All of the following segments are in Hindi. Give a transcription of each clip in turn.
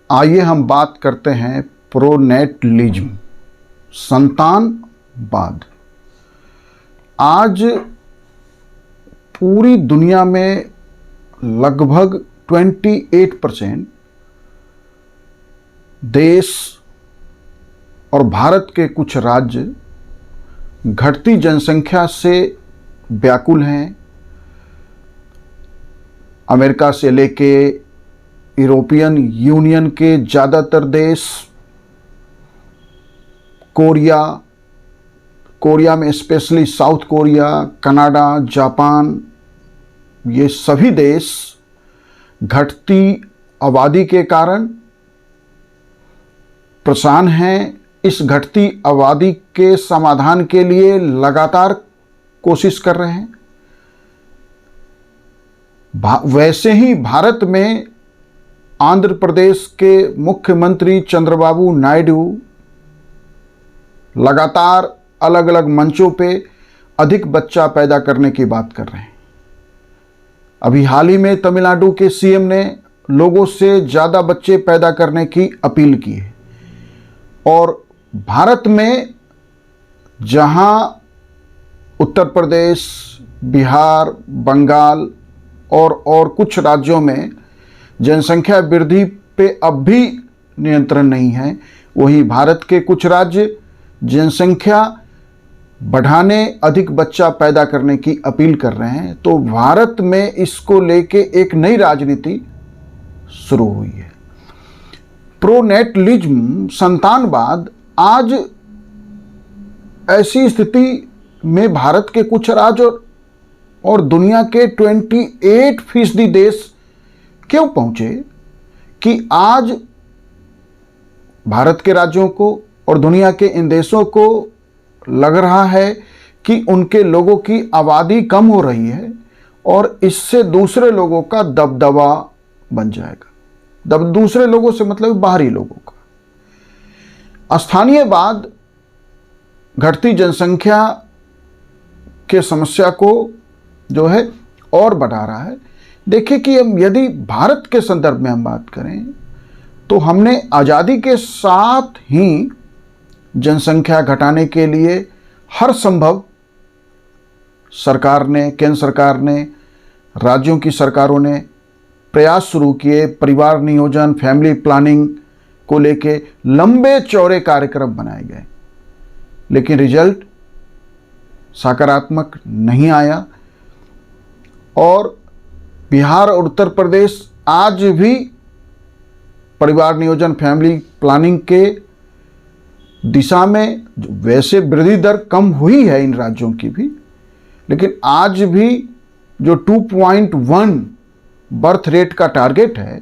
आइए हम बात करते हैं प्रोनेटलिज्म, संतानवाद। आज पूरी दुनिया में लगभग 28% देश और भारत के कुछ राज्य घटती जनसंख्या से व्याकुल हैं। अमेरिका से लेके यूरोपियन यूनियन के ज़्यादातर देश, कोरिया में specially south Korea, Canada, Japan, ये सभी देश घटती आबादी के कारण परेशान हैं। इस घटती आबादी के समाधान के लिए लगातार कोशिश कर रहे हैं। वैसे ही भारत में आंध्र प्रदेश के मुख्यमंत्री चंद्रबाबू नायडू लगातार अलग अलग मंचों पे अधिक बच्चा पैदा करने की बात कर रहे हैं। अभी हाल ही में तमिलनाडु के सीएम ने लोगों से ज़्यादा बच्चे पैदा करने की अपील की है। और भारत में जहां उत्तर प्रदेश, बिहार, बंगाल और कुछ राज्यों में जनसंख्या वृद्धि पे अब भी नियंत्रण नहीं है, वहीं भारत के कुछ राज्य जनसंख्या बढ़ाने, अधिक बच्चा पैदा करने की अपील कर रहे हैं। तो भारत में इसको लेके एक नई राजनीति शुरू हुई है। प्रोनेटलिज्म, संतानवाद, आज ऐसी स्थिति में भारत के कुछ राज्य और दुनिया के 28% देश क्यों पहुंचे कि आज भारत के राज्यों को और दुनिया के इन देशों को लग रहा है कि उनके लोगों की आबादी कम हो रही है और इससे दूसरे लोगों का दबदबा बन जाएगा। दूसरे लोगों से मतलब बाहरी लोगों का। स्थानीयवाद घटती जनसंख्या के समस्या को जो है और बढ़ा रहा है। देखिए कि हम यदि भारत के संदर्भ में हम बात करें तो हमने आज़ादी के साथ ही जनसंख्या घटाने के लिए हर संभव सरकार ने, केंद्र सरकार ने, राज्यों की सरकारों ने प्रयास शुरू किए। परिवार नियोजन, फैमिली प्लानिंग को लेके लंबे चौड़े कार्यक्रम बनाए गए, लेकिन रिजल्ट सकारात्मक नहीं आया। और बिहार और उत्तर प्रदेश आज भी परिवार नियोजन, फैमिली प्लानिंग के दिशा में वैसे वृद्धि दर कम हुई है इन राज्यों की भी, लेकिन आज भी जो 2.1 बर्थ रेट का टारगेट है,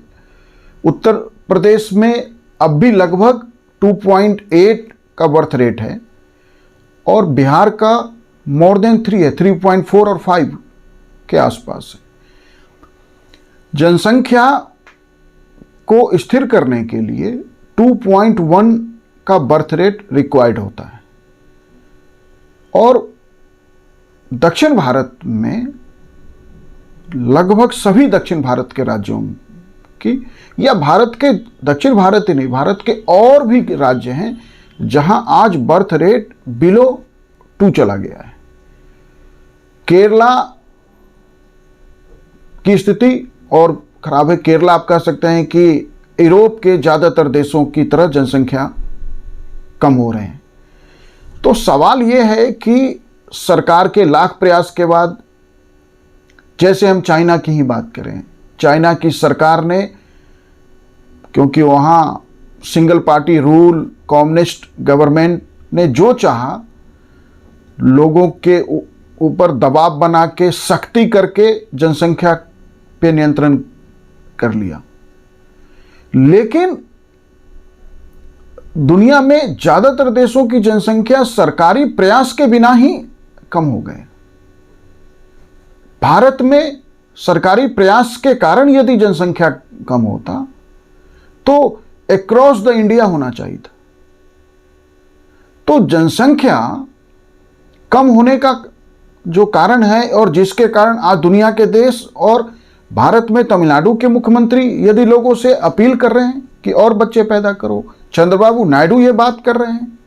उत्तर प्रदेश में अब भी लगभग 2.8 का बर्थ रेट है और बिहार का मोर देन 3 है, 3.4 और 5 के आसपास है। जनसंख्या को स्थिर करने के लिए 2.1 का बर्थ रेट रिक्वायर्ड होता है। और दक्षिण भारत में लगभग सभी दक्षिण भारत के राज्यों की, या भारत के दक्षिण भारत ही नहीं, भारत के और भी राज्य हैं जहां आज बर्थ रेट बिलो 2 चला गया है। केरला की स्थिति और खराब है। केरला आप कह सकते हैं कि यूरोप के ज़्यादातर देशों की तरह जनसंख्या कम हो रहे हैं। तो सवाल यह है कि सरकार के लाख प्रयास के बाद, जैसे हम चाइना की ही बात करें, चाइना की सरकार ने, क्योंकि वहाँ single party rule, communist government ने जो चाहा लोगों के ऊपर दबाव बना के, सख्ती करके जनसंख्या पे नियंत्रण कर लिया। लेकिन दुनिया में ज्यादातर देशों की जनसंख्या सरकारी प्रयास के बिना ही कम हो गए। भारत में सरकारी प्रयास के कारण यदि जनसंख्या कम होता तो अक्रॉस द इंडिया होना चाहिए था। तो जनसंख्या कम होने का जो कारण है और जिसके कारण आज दुनिया के देश और भारत में तमिलनाडु के मुख्यमंत्री यदि लोगों से अपील कर रहे हैं कि और बच्चे पैदा करो। चंद्रबाबू नायडू ये बात कर रहे हैं।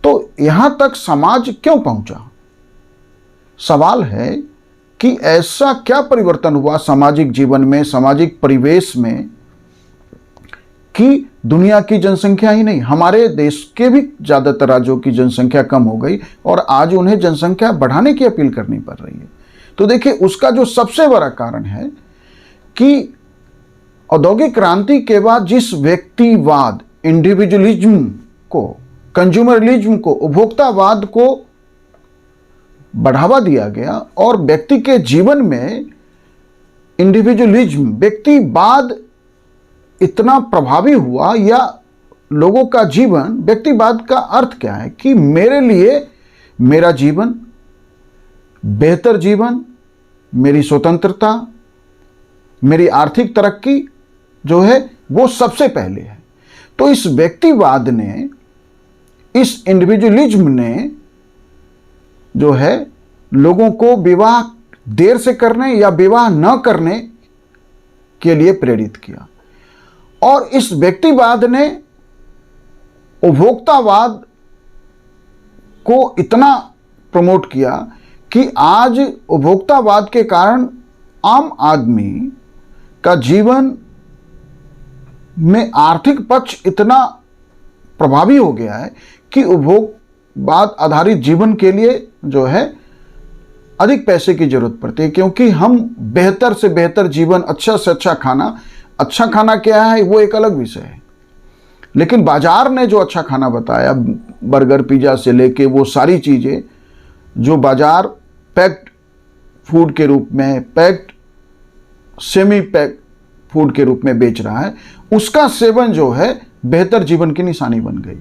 तो यहां तक समाज क्यों पहुंचा? सवाल है कि ऐसा क्या परिवर्तन हुआ सामाजिक जीवन में, सामाजिक परिवेश में, कि दुनिया की जनसंख्या ही नहीं, हमारे देश के भी ज़्यादातर राज्यों की जनसंख्या कम हो गई और आज उन्हें जनसंख्या बढ़ाने की अपील करनी पड़ रही है। तो देखिए, उसका जो सबसे बड़ा कारण है कि औद्योगिक क्रांति के बाद जिस व्यक्तिवाद, इंडिविजुअलिज्म को, कंज्यूमरिज्म को, उपभोक्तावाद को बढ़ावा दिया गया और व्यक्ति के जीवन में इंडिविजुअलिज्म, व्यक्तिवाद इतना प्रभावी हुआ, या लोगों का जीवन, व्यक्तिवाद का अर्थ क्या है कि मेरे लिए मेरा जीवन, बेहतर जीवन, मेरी स्वतंत्रता, मेरी आर्थिक तरक्की जो है वो सबसे पहले है। तो इस व्यक्तिवाद ने, इस इंडिविजुअलिज्म ने जो है लोगों को विवाह देर से करने या विवाह न करने के लिए प्रेरित किया। और इस व्यक्तिवाद ने उपभोक्तावाद को इतना प्रमोट किया कि आज उपभोक्तावाद के कारण आम आदमी का जीवन में आर्थिक पक्ष इतना प्रभावी हो गया है कि उपभोगवाद आधारित जीवन के लिए जो है अधिक पैसे की जरूरत पड़ती है, क्योंकि हम बेहतर से बेहतर जीवन, अच्छा से अच्छा खाना क्या है वो एक अलग विषय है, लेकिन बाजार ने जो अच्छा खाना बताया, बर्गर पिज्जा से लेके वो सारी चीज़ें जो बाजार पैक्ड फूड के रूप में, पैक्ड सेमी पैक्ड फूड के रूप में बेच रहा है, उसका सेवन जो है बेहतर जीवन की निशानी बन गई।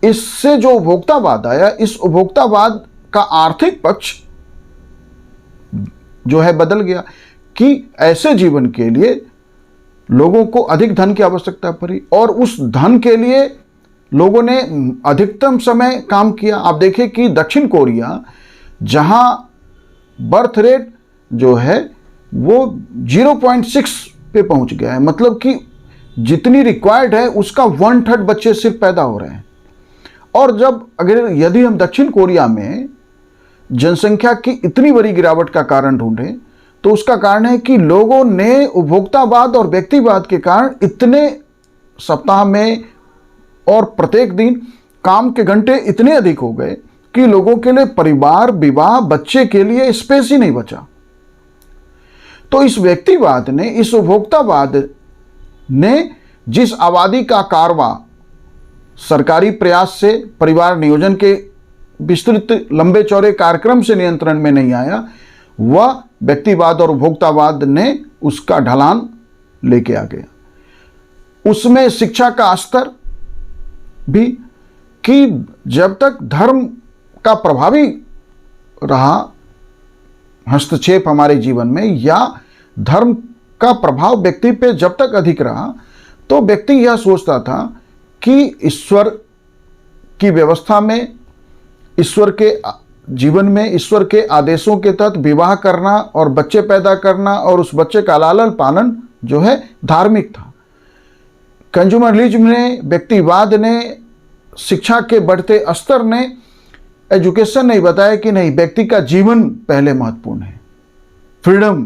इससे जो उपभोक्तावाद आया, इस उपभोक्तावाद का आर्थिक पक्ष जो है बदल गया कि ऐसे जीवन के लिए लोगों को अधिक धन की आवश्यकता पड़ी और उस धन के लिए लोगों ने अधिकतम समय काम किया। आप देखिए कि दक्षिण कोरिया, जहां बर्थ रेट जो है वो 0.6 पे पहुंच गया है, मतलब कि जितनी रिक्वायर्ड है उसका 1/3 बच्चे सिर्फ पैदा हो रहे हैं। और यदि हम दक्षिण कोरिया में जनसंख्या की इतनी बड़ी गिरावट का कारण ढूंढें तो उसका कारण है कि लोगों ने उपभोक्तावाद और व्यक्तिवाद के कारण इतने सप्ताह में और प्रत्येक दिन काम के घंटे इतने अधिक हो गए कि लोगों के लिए परिवार, विवाह, बच्चे के लिए स्पेस ही नहीं बचा। तो इस व्यक्तिवाद ने, इस उपभोक्तावाद ने जिस आबादी का कारवां सरकारी प्रयास से, परिवार नियोजन के विस्तृत लंबे चौड़े कार्यक्रम से नियंत्रण में नहीं आया, वह व्यक्तिवाद और उपभोक्तावाद ने उसका ढलान लेके आ गया। उसमें शिक्षा का स्तर भी, कि जब तक धर्म का प्रभावी रहा हस्तक्षेप हमारे जीवन में, या धर्म का प्रभाव व्यक्ति पे जब तक अधिक रहा, तो व्यक्ति यह सोचता था कि ईश्वर की व्यवस्था में, ईश्वर के जीवन में, ईश्वर के आदेशों के तहत विवाह करना और बच्चे पैदा करना और उस बच्चे का लालन पालन जो है धार्मिक था। कंज्यूमरिज्म ने, व्यक्तिवाद ने, शिक्षा के बढ़ते स्तर ने, एजुकेशन ने बताया कि नहीं, व्यक्ति का जीवन पहले महत्वपूर्ण है, फ्रीडम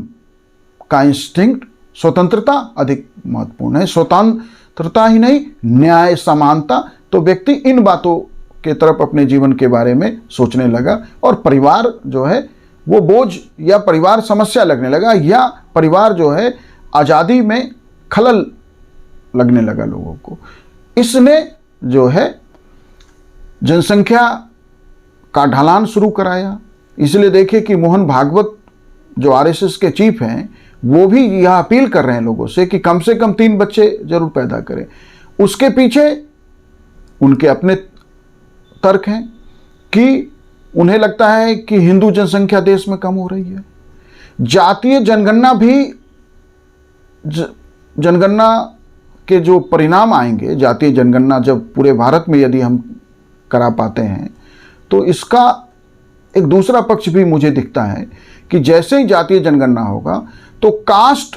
का इंस्टिंक्ट, स्वतंत्रता अधिक महत्वपूर्ण है। स्वतंत्रता ही नहीं, न्याय, समानता। तो व्यक्ति इन बातों के तरफ अपने जीवन के बारे में सोचने लगा और परिवार जो है वो बोझ या परिवार समस्या लगने लगा, या परिवार जो है आज़ादी में खलल लगने लगा लोगों को। इसने जो है जनसंख्या का ढलान शुरू कराया। इसलिए देखिए कि मोहन भागवत जो आरएसएस के चीफ हैं, वो भी यह अपील कर रहे हैं लोगों से कि कम से कम 3 बच्चे जरूर पैदा करें। उसके पीछे उनके अपने तर्क हैं कि उन्हें लगता है कि हिंदू जनसंख्या देश में कम हो रही है। जातीय जनगणना भी, जनगणना के जो परिणाम आएंगे, जातीय जनगणना जब पूरे भारत में यदि हम करा पाते हैं, तो इसका एक दूसरा पक्ष भी मुझे दिखता है कि जैसे ही जातीय जनगणना होगा तो कास्ट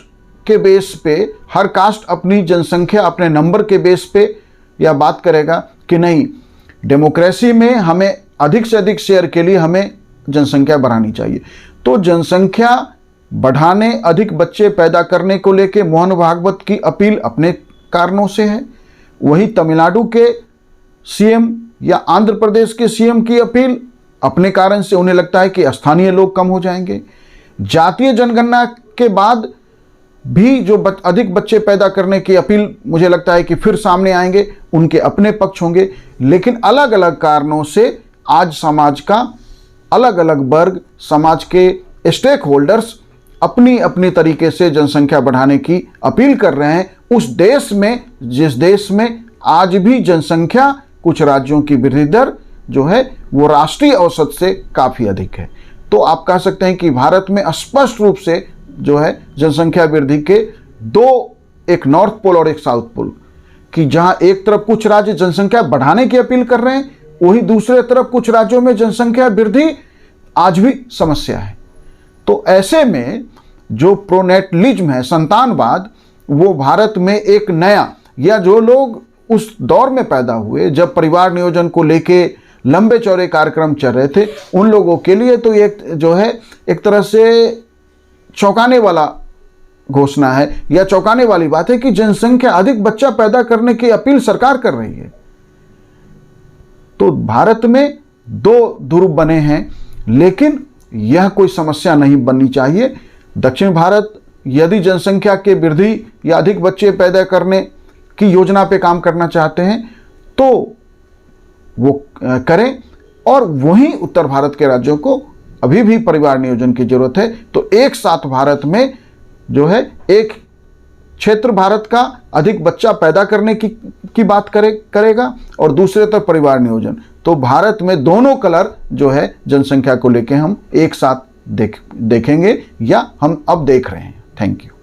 के बेस पे, हर कास्ट अपनी जनसंख्या अपने नंबर के बेस पे यह बात करेगा कि नहीं, डेमोक्रेसी में हमें अधिक से अधिक शेयर के लिए हमें जनसंख्या बढ़ानी चाहिए। तो जनसंख्या बढ़ाने, अधिक बच्चे पैदा करने को लेके मोहन भागवत की अपील अपने कारणों से है, वही तमिलनाडु के सीएम या आंध्र प्रदेश के सीएम की अपील अपने कारण से, उन्हें लगता है कि स्थानीय लोग कम हो जाएंगे। जातीय जनगणना के बाद भी जो अधिक बच्चे पैदा करने की अपील मुझे लगता है कि फिर सामने आएंगे, उनके अपने पक्ष होंगे। लेकिन अलग अलग कारणों से आज समाज का अलग अलग वर्ग, समाज के स्टेक होल्डर्स अपनी अपनी तरीके से जनसंख्या बढ़ाने की अपील कर रहे हैं उस देश में, जिस देश में आज भी जनसंख्या, कुछ राज्यों की वृद्धि दर जो है वो राष्ट्रीय औसत से काफ़ी अधिक है। तो आप कह सकते हैं कि भारत में स्पष्ट रूप से जो है जनसंख्या वृद्धि के दो, एक नॉर्थ पोल और एक साउथ पोल, कि जहां एक तरफ कुछ राज्य जनसंख्या बढ़ाने की अपील कर रहे हैं, वही दूसरे तरफ कुछ राज्यों में जनसंख्या वृद्धि आज भी समस्या है। तो ऐसे में जो प्रोनेटलिज्म है, संतानवाद, वो भारत में एक नया, या जो लोग उस दौर में पैदा हुए जब परिवार नियोजन को लेके लंबे चौड़े कार्यक्रम चल रहे थे, उन लोगों के लिए तो एक जो है एक तरह से चौंकाने वाला घोषणा है या चौंकाने वाली बात है कि जनसंख्या, अधिक बच्चा पैदा करने की अपील सरकार कर रही है। तो भारत में दो ध्रुव बने हैं, लेकिन यह कोई समस्या नहीं बननी चाहिए। दक्षिण भारत यदि जनसंख्या के वृद्धि या अधिक बच्चे पैदा करने की योजना पे काम करना चाहते हैं तो वो करें, और वहीं उत्तर भारत के राज्यों को अभी भी परिवार नियोजन की जरूरत है। तो एक साथ भारत में जो है एक क्षेत्र भारत का अधिक बच्चा पैदा करने की बात करेगा और दूसरे तरफ परिवार नियोजन। तो भारत में दोनों कलर जो है जनसंख्या को लेके हम एक साथ देखेंगे या हम अब देख रहे हैं। Thank you.